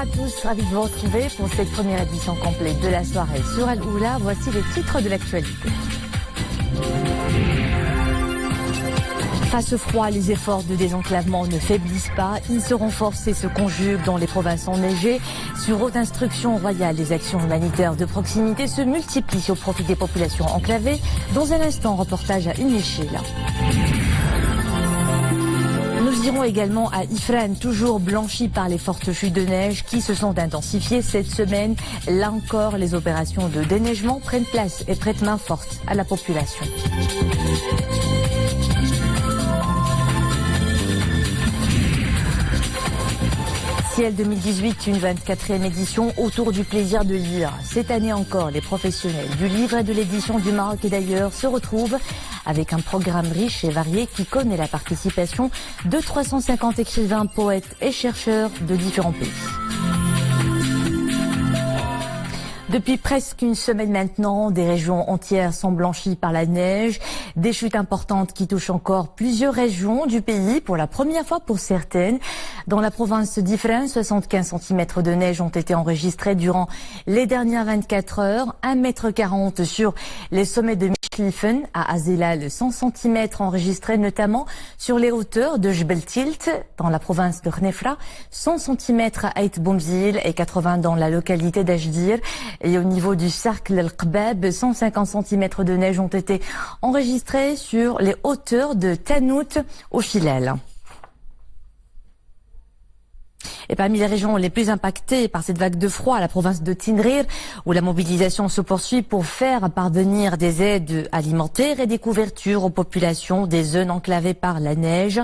à tous, ravi de vous retrouver pour cette première édition complète de la soirée sur Al-Oula. Voici les titres de l'actualité. Face au froid, les efforts de désenclavement ne faiblissent pas. Ils se renforcent et se conjuguent dans les provinces enneigées. Sur haute instruction royale, les actions humanitaires de proximité se multiplient au profit des populations enclavées. Dans un instant, reportage à Umichil. Nous irons également à Ifrane, toujours blanchi par les fortes chutes de neige qui se sont intensifiées cette semaine. Là encore, les opérations de déneigement prennent place et prêtent main forte à la population. Ciel 2018, une 24e édition autour du plaisir de lire. Cette année encore, les professionnels du livre et de l'édition du Maroc et d'ailleurs se retrouvent avec un programme riche et varié qui connaît la participation de 350 écrivains, poètes et chercheurs de différents pays. Depuis presque une semaine maintenant, des régions entières sont blanchies par la neige. Des chutes importantes qui touchent encore plusieurs régions du pays, pour la première fois pour certaines. Dans la province d'Ifrane, 75 cm de neige ont été enregistrés durant les dernières 24 heures. 1,40 m sur les sommets de Michlifen, à Azilal, 100 cm enregistrés notamment sur les hauteurs de Jbel Tilt, dans la province de Khnefra, 100 cm à Ait Boumzil et 80 dans la localité d'Ajdir. Et au niveau du cercle Al-Qbab, 150 cm de neige ont été enregistrés sur les hauteurs de Tanout au Filal. Et parmi les régions les plus impactées par cette vague de froid, la province de Tinrir, où la mobilisation se poursuit pour faire parvenir des aides alimentaires et des couvertures aux populations des zones enclavées par la neige.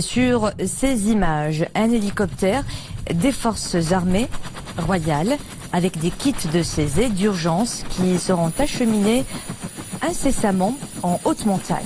Sur ces images, un hélicoptère des forces armées royales avec des kits de ces aides d'urgence qui seront acheminés incessamment en haute montagne.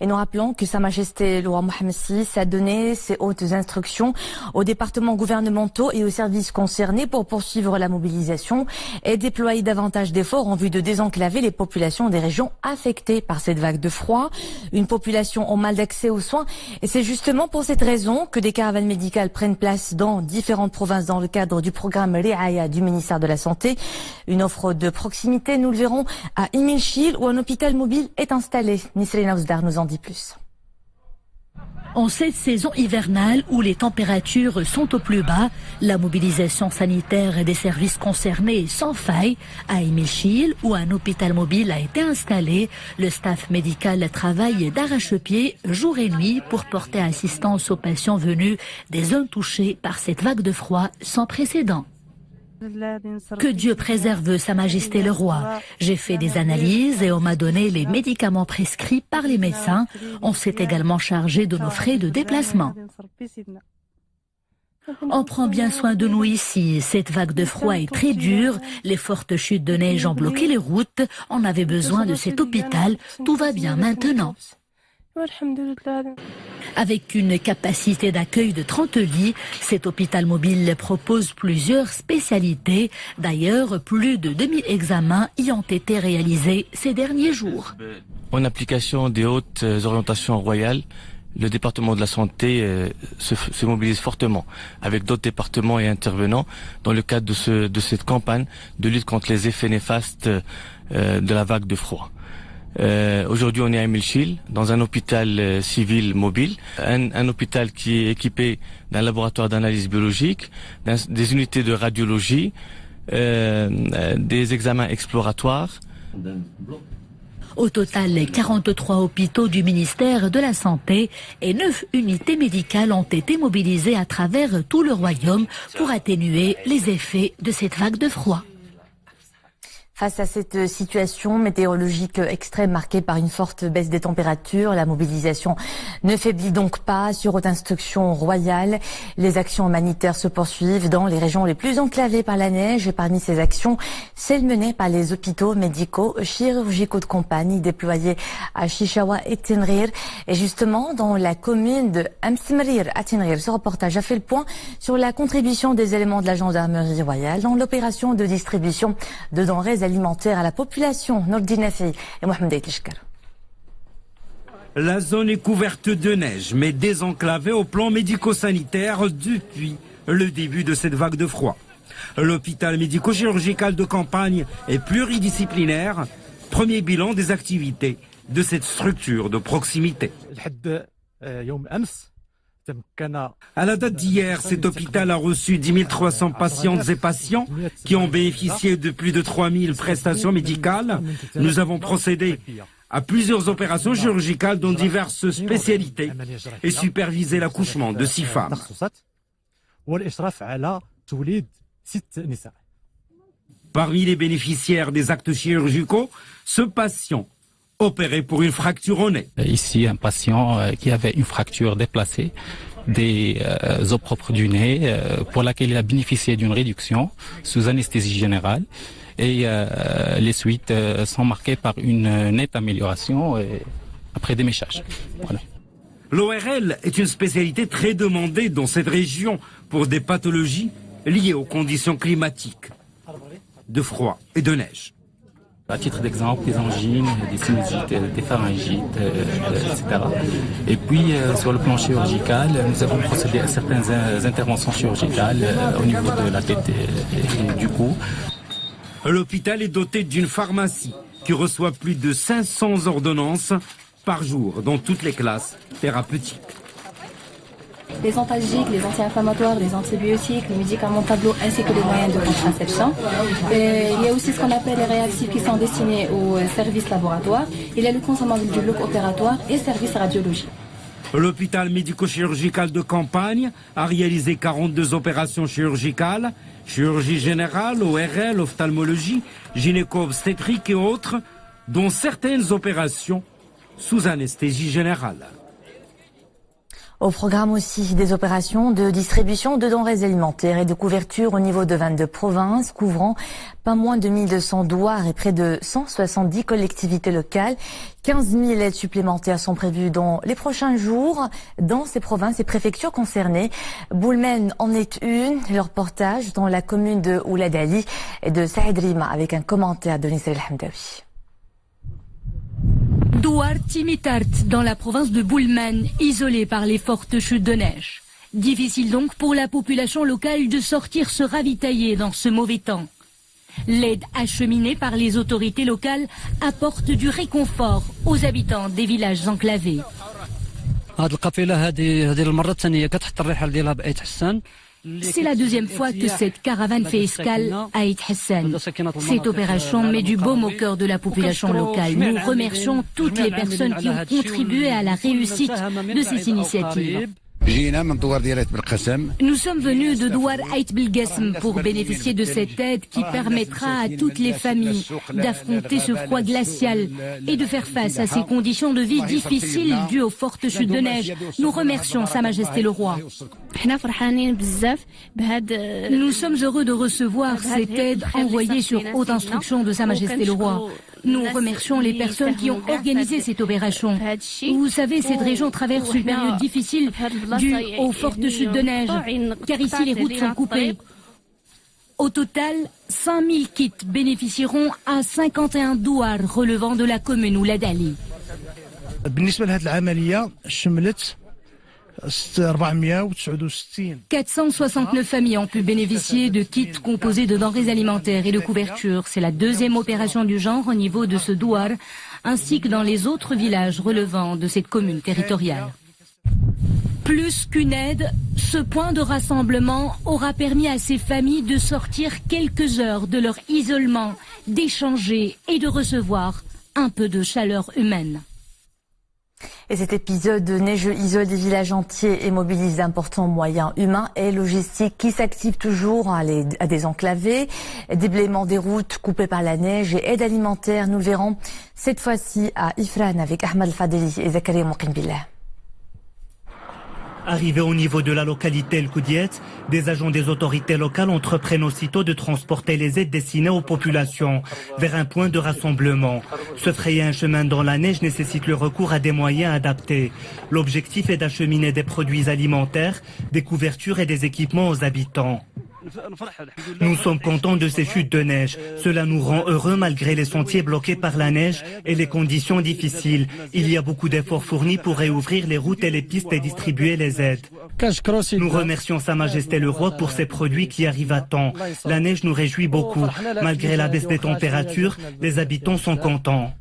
Et nous rappelons que Sa Majesté le roi Mohammed VI a donné ses hautes instructions aux départements gouvernementaux et aux services concernés pour poursuivre la mobilisation et déployer davantage d'efforts en vue de désenclaver les populations des régions affectées par cette vague de froid. Une population en mal d'accès aux soins. Et c'est justement pour cette raison que des caravanes médicales prennent place dans différentes provinces dans le cadre du programme Riaya du ministère de la Santé. Une offre de proximité, nous le verrons, à Imilchil où un hôpital mobile est installé. Nisrina Ozdar nous en dit plus. En cette saison hivernale où les températures sont au plus bas, la mobilisation sanitaire des services concernés est sans faille. À Imilchil, où un hôpital mobile a été installé, le staff médical travaille d'arrache-pied jour et nuit pour porter assistance aux patients venus des zones touchées par cette vague de froid sans précédent. Que Dieu préserve Sa Majesté le Roi. J'ai fait des analyses et on m'a donné les médicaments prescrits par les médecins. On s'est également chargé de nos frais de déplacement. On prend bien soin de nous ici. Cette vague de froid est très dure. Les fortes chutes de neige ont bloqué les routes. On avait besoin de cet hôpital. Tout va bien maintenant. Avec une capacité d'accueil de 30 lits, cet hôpital mobile propose plusieurs spécialités. D'ailleurs, plus de 2000 examens y ont été réalisés ces derniers jours. En application des hautes orientations royales, le département de la santé se mobilise fortement avec d'autres départements et intervenants dans le cadre de cette campagne de lutte contre les effets néfastes de la vague de froid. Aujourd'hui, on est à Imilchil, dans un hôpital civil mobile, un hôpital qui est équipé d'un laboratoire d'analyse biologique, des unités de radiologie, des examens exploratoires. Au total, 43 hôpitaux du ministère de la Santé et 9 unités médicales ont été mobilisées à travers tout le royaume pour atténuer les effets de cette vague de froid. Face à cette situation météorologique extrême marquée par une forte baisse des températures, la mobilisation ne faiblit donc pas. Sur haute instruction royale, les actions humanitaires se poursuivent dans les régions les plus enclavées par la neige. Et parmi ces actions, celles menées par les hôpitaux médicaux chirurgicaux de campagne déployés à Chichawa et Tenrir. Et justement, dans la commune de Amsmrir à Tenrir, ce reportage a fait le point sur la contribution des éléments de la gendarmerie royale dans l'opération de distribution de denrées alimentaire à la population. Nordine Nafi et Mohamed Aïtlishkar. La zone est couverte de neige, mais désenclavée au plan médico-sanitaire depuis le début de cette vague de froid. L'hôpital médico-chirurgical de campagne est pluridisciplinaire. Premier bilan des activités de cette structure de proximité. À la date d'hier, cet hôpital a reçu 10 300 patientes et patients qui ont bénéficié de plus de 3 000 prestations médicales. Nous avons procédé à plusieurs opérations chirurgicales dans diverses spécialités et supervisé l'accouchement de 6 femmes. Parmi les bénéficiaires des actes chirurgicaux, ce patient opéré pour une fracture au nez. Ici, un patient qui avait une fracture déplacée des os propres du nez, pour laquelle il a bénéficié d'une réduction sous anesthésie générale. Et les suites sont marquées par une nette amélioration après déméchage. Voilà. L'ORL est une spécialité très demandée dans cette région pour des pathologies liées aux conditions climatiques, de froid et de neige. À titre d'exemple, des angines, des sinusites, des pharyngites, etc. Et puis, sur le plan chirurgical, nous avons procédé à certaines interventions chirurgicales au niveau de la tête et du cou. L'hôpital est doté d'une pharmacie qui reçoit plus de 500 ordonnances par jour dans toutes les classes thérapeutiques. Les antalgiques, les anti-inflammatoires, les antibiotiques, les médicaments tableaux ainsi que les moyens de contraception. Il y a aussi ce qu'on appelle les réactifs qui sont destinés aux services laboratoires. Il y a le consommable du bloc opératoire et services radiologie. L'hôpital médico-chirurgical de campagne a réalisé 42 opérations chirurgicales, chirurgie générale, ORL, ophtalmologie, gynéco-obstétrique et autres, dont certaines opérations sous anesthésie générale. Au programme aussi des opérations de distribution de denrées alimentaires et de couverture au niveau de 22 provinces, couvrant pas moins de 1200 douars et près de 170 collectivités locales. 15 000 aides supplémentaires sont prévues dans les prochains jours dans ces provinces et préfectures concernées. Boulmen en est une. Le reportage dans la commune de Oulad Ali et de Saïd Rima avec un commentaire de Nissel Hamdawi. Douar Timitart, dans la province de Boulmen, isolée par les fortes chutes de neige. Difficile donc pour la population locale de sortir se ravitailler dans ce mauvais temps. L'aide acheminée par les autorités locales apporte du réconfort aux habitants des villages enclavés. C'est la deuxième fois que cette caravane fait escale à Aït Hassan. Cette opération met du baume au cœur de la population locale. Nous remercions toutes les personnes qui ont contribué à la réussite de ces initiatives. Nous sommes venus de Douar Aït Belgassem pour bénéficier de cette aide qui permettra à toutes les familles d'affronter ce froid glacial et de faire face à ces conditions de vie difficiles dues aux fortes chutes de neige. Nous remercions Sa Majesté le Roi. Nous sommes heureux de recevoir cette aide envoyée sur haute instruction de Sa Majesté le Roi. Nous remercions les personnes qui ont organisé cette opération. Vous savez, cette région traverse une période difficile due aux fortes chutes de neige, car ici les routes sont coupées. Au total, 5000 kits bénéficieront à 51 douars relevant de la commune Oulad Ali. 469 familles ont pu bénéficier de kits composés de denrées alimentaires et de couvertures. C'est la deuxième opération du genre au niveau de ce douar, ainsi que dans les autres villages relevant de cette commune territoriale. Plus qu'une aide, ce point de rassemblement aura permis à ces familles de sortir quelques heures de leur isolement, d'échanger et de recevoir un peu de chaleur humaine. Et cet épisode neigeux isole des villages entiers et mobilise d'importants moyens humains et logistiques qui s'activent toujours à désenclaver. Déblaiement des routes coupées par la neige et aide alimentaire, nous le verrons cette fois-ci à Ifrane avec Ahmed Fadeli et Zakaria Moukinbillah. Arrivés au niveau de la localité El Koudiet, des agents des autorités locales entreprennent aussitôt de transporter les aides destinées aux populations vers un point de rassemblement. Se frayer un chemin dans la neige nécessite le recours à des moyens adaptés. L'objectif est d'acheminer des produits alimentaires, des couvertures et des équipements aux habitants. Nous sommes contents de ces chutes de neige. Cela nous rend heureux malgré les sentiers bloqués par la neige et les conditions difficiles. Il y a beaucoup d'efforts fournis pour réouvrir les routes et les pistes et distribuer les aides. Nous remercions Sa Majesté le Roi pour ces produits qui arrivent à temps. La neige nous réjouit beaucoup. Malgré la baisse des températures, les habitants sont contents.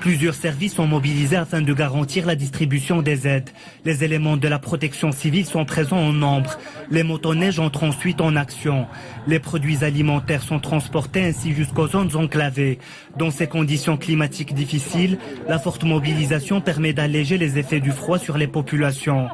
Plusieurs services sont mobilisés afin de garantir la distribution des aides. Les éléments de la protection civile sont présents en nombre. Les motoneiges entrent ensuite en action. Les produits alimentaires sont transportés ainsi jusqu'aux zones enclavées. Dans ces conditions climatiques difficiles, la forte mobilisation permet d'alléger les effets du froid sur les populations.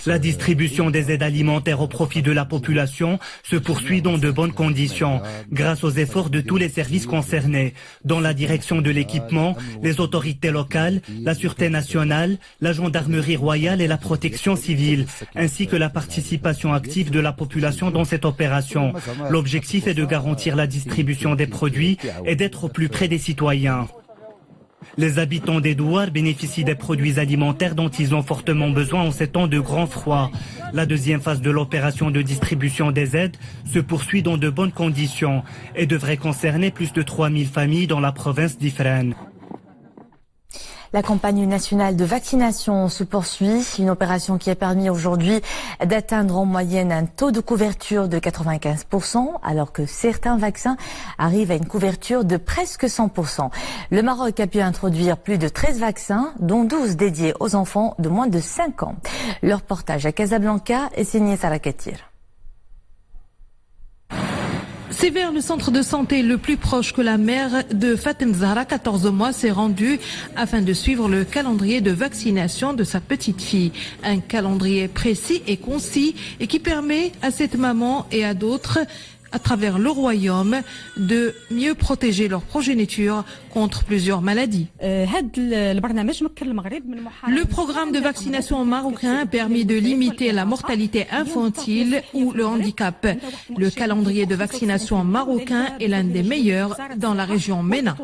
La distribution des aides alimentaires au profit de la population se poursuit dans de bonnes conditions, grâce aux efforts de tous les services concernés, dans la direction de l'équipement, les autorités locales, la Sûreté nationale, la Gendarmerie royale et la protection civile, ainsi que la participation active de la population dans cette opération. L'objectif est de garantir la distribution des produits et d'être au plus près des citoyens. Les habitants des Douar bénéficient des produits alimentaires dont ils ont fortement besoin en ces temps de grand froid. La deuxième phase de l'opération de distribution des aides se poursuit dans de bonnes conditions et devrait concerner plus de 3000 familles dans la province d'Ifrane. La campagne nationale de vaccination se poursuit, une opération qui a permis aujourd'hui d'atteindre en moyenne un taux de couverture de 95%, alors que certains vaccins arrivent à une couverture de presque 100%. Le Maroc a pu introduire plus de 13 vaccins, dont 12 dédiés aux enfants de moins de 5 ans. Le reportage à Casablanca est signé Sarah Katir. C'est vers le centre de santé le plus proche que la mère de Fatem Zahra, 14 mois, s'est rendue afin de suivre le calendrier de vaccination de sa petite fille. Un calendrier précis et concis et qui permet à cette maman et à d'autres à travers le royaume de mieux protéger leur progéniture contre plusieurs maladies. Le programme de vaccination marocain a permis de limiter la mortalité infantile ou le handicap. Le calendrier de vaccination marocain est l'un des meilleurs dans la région MENA.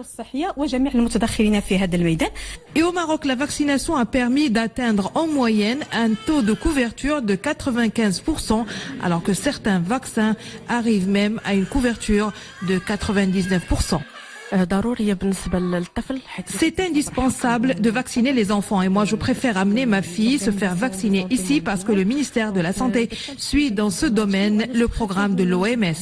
Et au Maroc, la vaccination a permis d'atteindre en moyenne un taux de couverture de 95%, alors que certains vaccins arrivent même à une couverture de 99%. C'est indispensable de vacciner les enfants et moi je préfère amener ma fille se faire vacciner ici parce que le ministère de la Santé suit dans ce domaine le programme de l'OMS.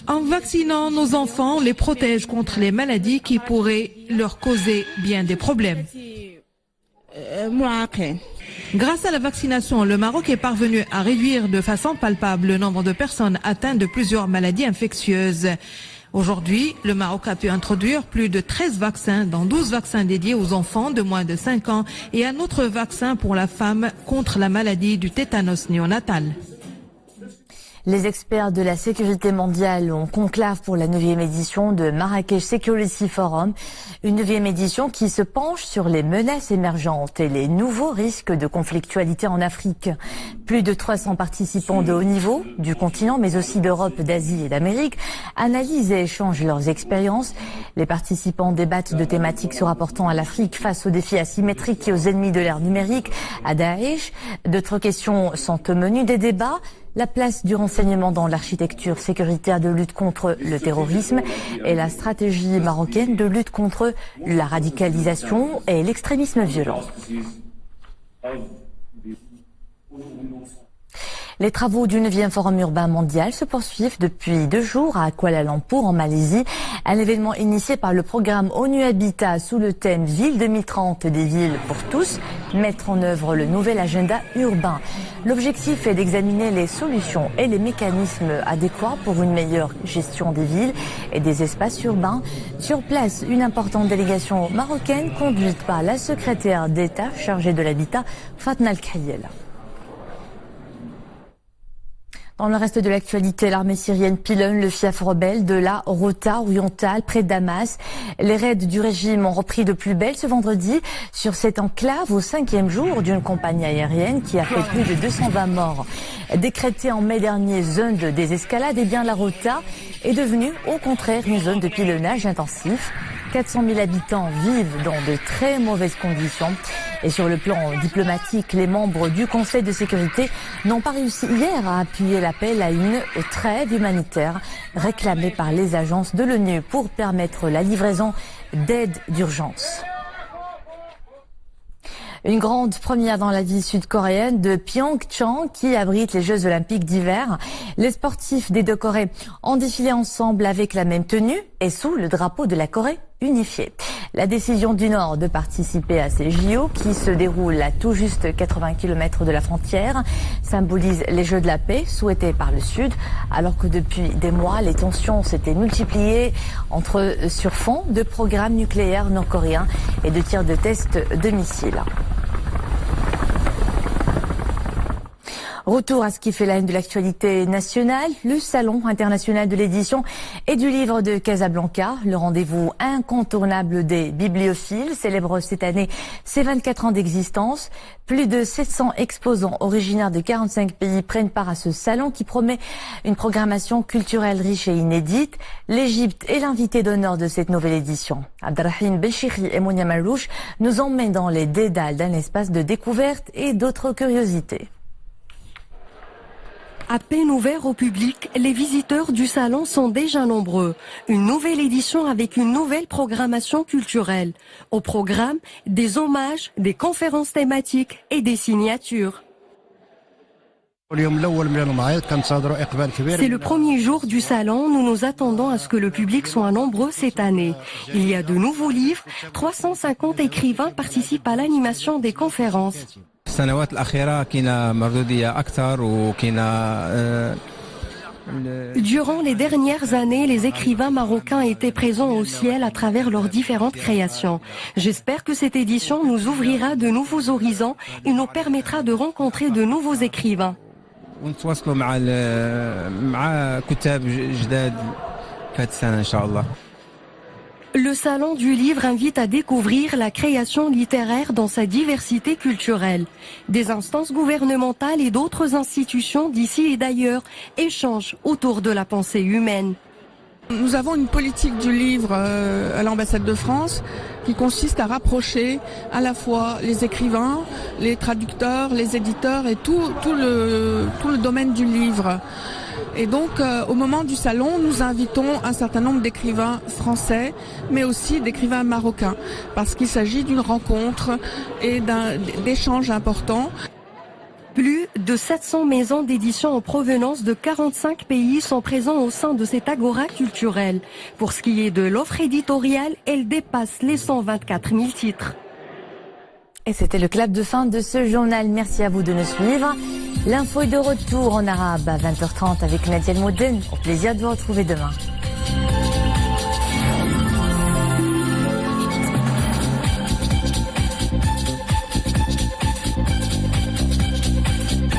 En vaccinant nos enfants, on les protège contre les maladies qui pourraient leur causer bien des problèmes. Grâce à la vaccination, le Maroc est parvenu à réduire de façon palpable le nombre de personnes atteintes de plusieurs maladies infectieuses. Aujourd'hui, le Maroc a pu introduire plus de 13 vaccins, dont 12 vaccins dédiés aux enfants de moins de 5 ans et un autre vaccin pour la femme contre la maladie du tétanos néonatal. Les experts de la sécurité mondiale ont conclave pour la 9e édition de Marrakech Security Forum, une 9e édition qui se penche sur les menaces émergentes et les nouveaux risques de conflictualité en Afrique. Plus de 300 participants de haut niveau du continent, mais aussi d'Europe, d'Asie et d'Amérique, analysent et échangent leurs expériences. Les participants débattent de thématiques se rapportant à l'Afrique face aux défis asymétriques et aux ennemis de l'ère numérique, à Daesh. D'autres questions sont au menu des débats. La place du renseignement dans l'architecture sécuritaire de lutte contre le terrorisme et la stratégie marocaine de lutte contre la radicalisation et l'extrémisme violent. Les travaux du 9e Forum urbain mondial se poursuivent depuis 2 jours à Kuala Lumpur en Malaisie. Un événement initié par le programme ONU Habitat sous le thème Ville 2030 des villes pour tous, mettre en œuvre le nouvel agenda urbain. L'objectif est d'examiner les solutions et les mécanismes adéquats pour une meilleure gestion des villes et des espaces urbains. Sur place, une importante délégation marocaine conduite par la secrétaire d'État chargée de l'habitat, Fatna Al-Khayel. Dans le reste de l'actualité, l'armée syrienne pilonne le fief rebelle de la Ghouta orientale près de Damas. Les raids du régime ont repris de plus belle ce vendredi sur cette enclave au 5e jour d'une campagne aérienne qui a fait plus de 220 morts. Décrétée en mai dernier zone de désescalade, eh bien la Ghouta est devenue au contraire une zone de pilonnage intensif. 400 000 habitants vivent dans de très mauvaises conditions. Et sur le plan diplomatique, les membres du Conseil de sécurité n'ont pas réussi hier à appuyer l'appel à une trêve humanitaire réclamée par les agences de l'ONU pour permettre la livraison d'aide d'urgence. Une grande première dans la ville sud-coréenne de Pyeongchang qui abrite les Jeux olympiques d'hiver. Les sportifs des 2 Corées ont défilé ensemble avec la même tenue et sous le drapeau de la Corée unifiée. La décision du Nord de participer à ces JO qui se déroulent à tout juste 80 km de la frontière symbolise les Jeux de la paix souhaités par le Sud, alors que depuis des mois, les tensions s'étaient multipliées sur fond de programmes nucléaires nord-coréens et de tirs de tests de missiles. Retour à ce qui fait la une de l'actualité nationale, le Salon international de l'édition et du livre de Casablanca. Le rendez-vous incontournable des bibliophiles célèbre cette année ses 24 ans d'existence. Plus de 700 exposants originaires de 45 pays prennent part à ce salon qui promet une programmation culturelle riche et inédite. L'Égypte est l'invité d'honneur de cette nouvelle édition. Abdelrahim Belchiri et Mounia Malouche nous emmènent dans les dédales d'un espace de découverte et d'autres curiosités. À peine ouvert au public, les visiteurs du salon sont déjà nombreux. Une nouvelle édition avec une nouvelle programmation culturelle. Au programme, des hommages, des conférences thématiques et des signatures. C'est le premier jour du salon. Nous nous attendons à ce que le public soit nombreux cette année. Il y a de nouveaux livres. 350 écrivains participent à l'animation des conférences. Durant les dernières années, les écrivains marocains étaient présents au ciel à travers leurs différentes créations. J'espère que cette édition nous ouvrira de nouveaux horizons et nous permettra de rencontrer de nouveaux écrivains. Le Salon du Livre invite à découvrir la création littéraire dans sa diversité culturelle. Des instances gouvernementales et d'autres institutions d'ici et d'ailleurs échangent autour de la pensée humaine. Nous avons une politique du livre à l'ambassade de France qui consiste à rapprocher à la fois les écrivains, les traducteurs, les éditeurs et tout le domaine du livre. Et donc, au moment du salon, nous invitons un certain nombre d'écrivains français, mais aussi d'écrivains marocains, parce qu'il s'agit d'une rencontre et d'échanges importants. Plus de 700 maisons d'édition en provenance de 45 pays sont présents au sein de cette agora culturelle. Pour ce qui est de l'offre éditoriale, elle dépasse les 124 000 titres. Et c'était le clap de fin de ce journal. Merci à vous de nous suivre. L'info est de retour en arabe à 20h30 avec Nadia El Moden. Au plaisir de vous retrouver demain.